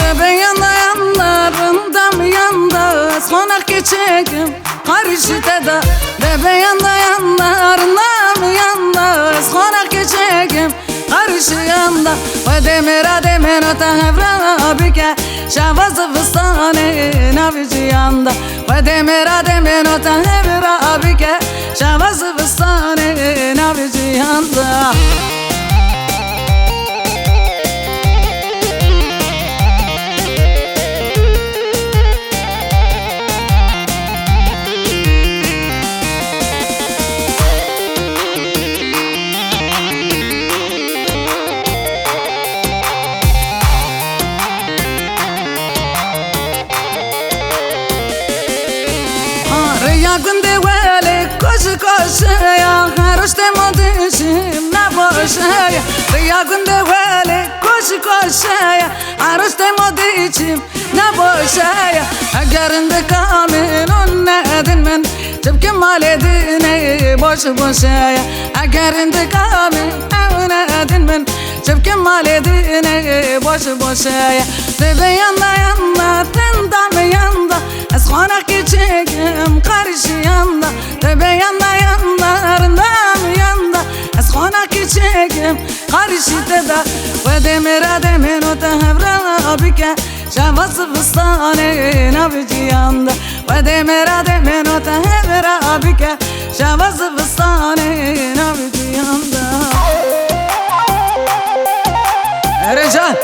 Tebe yanda yanlarında mı yanda konak geçekim karışıda da. Tebe yanda yanlarında mı yanda konak geçekim karışı yanda. Ve demira demira tahevra bike şavazı fıstane navici yanda. Ve demira demira tahevra bike şavazı fıstane navici yanda. Günde veli koşu koşuya Haroşte modişim ne boşaya. Riya günde veli koşu koşuya Haroşte modişim ne boşaya. Egerinde kamil unnedin men Cebkim maledine boşu boşaya. Egerinde kamil unnedin men Cebkim maledine boşu boşaya. Tebe yanda yanda tendam yanda Ez konak geçekim karşı yanda. Tebe yanda yanlarındam yanda Ez konak geçekim karşı da. Ve demira demino tehevra bike şavazı fıstane navici yanda. Ve demira demino tehevra bike şavazı fıstane navici yanda. Ercan